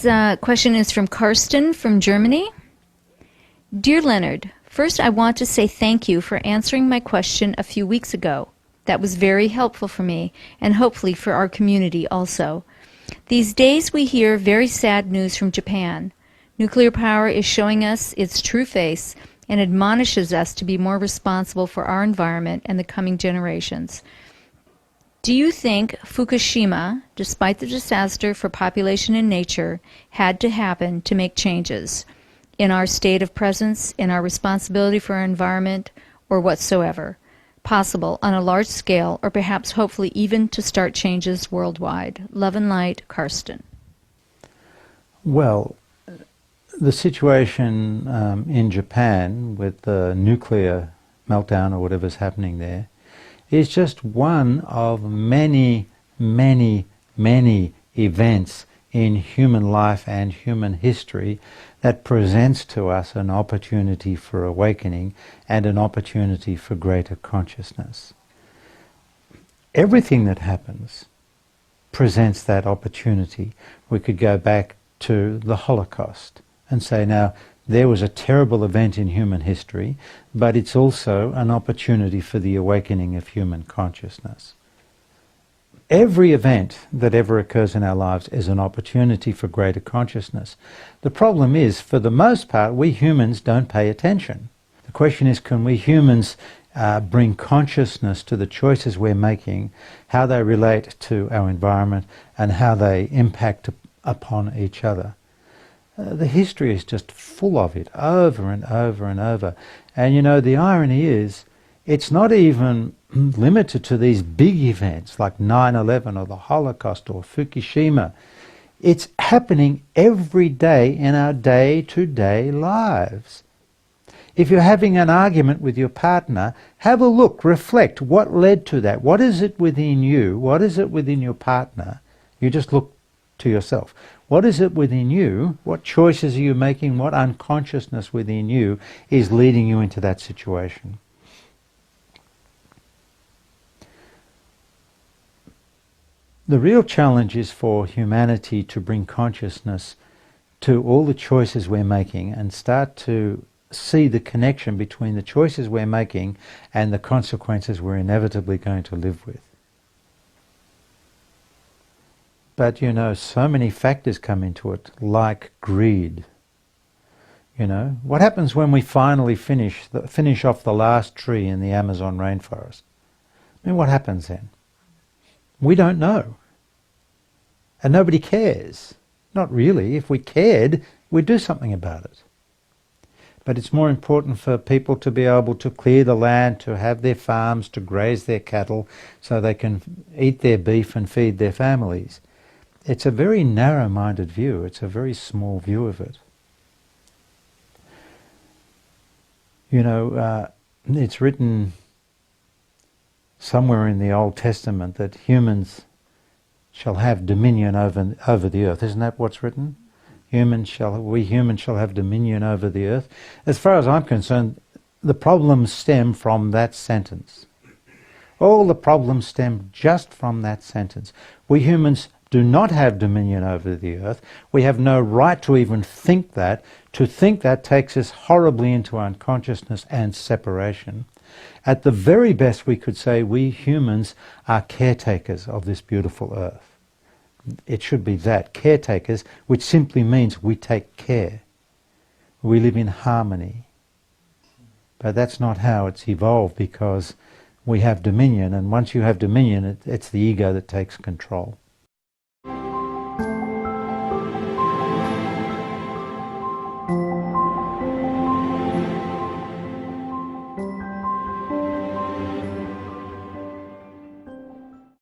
This question is from Karsten from Germany. Dear Leonard, first I want to say thank you for answering my question a few weeks ago. That was very helpful for me, and hopefully for our community also. These days we hear very sad news from Japan. Nuclear power is showing us its true face and admonishes us to be more responsible for our environment and the coming generations. Do you think Fukushima, despite the disaster for population and nature, had to happen to make changes in our state of presence, in our responsibility for our environment, or whatsoever, possible on a large scale, or perhaps hopefully even to start changes worldwide? Love and light, Karsten. Well, the situation in Japan with the nuclear meltdown or whatever's happening there is just one of many, many, many events in human life and human history that presents to us an opportunity for awakening and an opportunity for greater consciousness. Everything that happens presents that opportunity. We could go back to the Holocaust and say, now, there was a terrible event in human history, but it's also an opportunity for the awakening of human consciousness. Every event that ever occurs in our lives is an opportunity for greater consciousness. The problem is, for the most part, we humans don't pay attention. The question is, can we humans bring consciousness to the choices we're making, how they relate to our environment, and how they impact upon each other? The history is just full of it, over and over and over. And you know, the irony is, it's not even limited to these big events like 9/11 or the Holocaust or Fukushima. It's happening every day in our day-to-day lives. If you're having an argument with your partner, have a look, reflect, what led to that? What is it within you? What is it within your partner? You just look to yourself. What is it within you? What choices are you making? What unconsciousness within you is leading you into that situation? The real challenge is for humanity to bring consciousness to all the choices we're making and start to see the connection between the choices we're making and the consequences we're inevitably going to live with. But you know, so many factors come into it, like greed. You know, what happens when we finally finish off the last tree in the Amazon rainforest? I mean, what happens then? We don't know. And nobody cares. Not really. If we cared, we'd do something about it. But it's more important for people to be able to clear the land, to have their farms, to graze their cattle, so they can eat their beef and feed their families. It's a very narrow-minded view. It's a very small view of it. You know, it's written somewhere in the Old Testament that humans shall have dominion over the earth. Isn't that what's written? We humans shall have dominion over the earth. As far as I'm concerned, the problems stem from that sentence. All the problems stem just from that sentence. We humans do not have dominion over the earth. We have no right to even think that. To think that takes us horribly into unconsciousness and separation. At the very best, we could say we humans are caretakers of this beautiful earth. It should be that, caretakers, which simply means we take care. We live in harmony. But that's not how it's evolved, because we have dominion, and once you have dominion, it's the ego that takes control.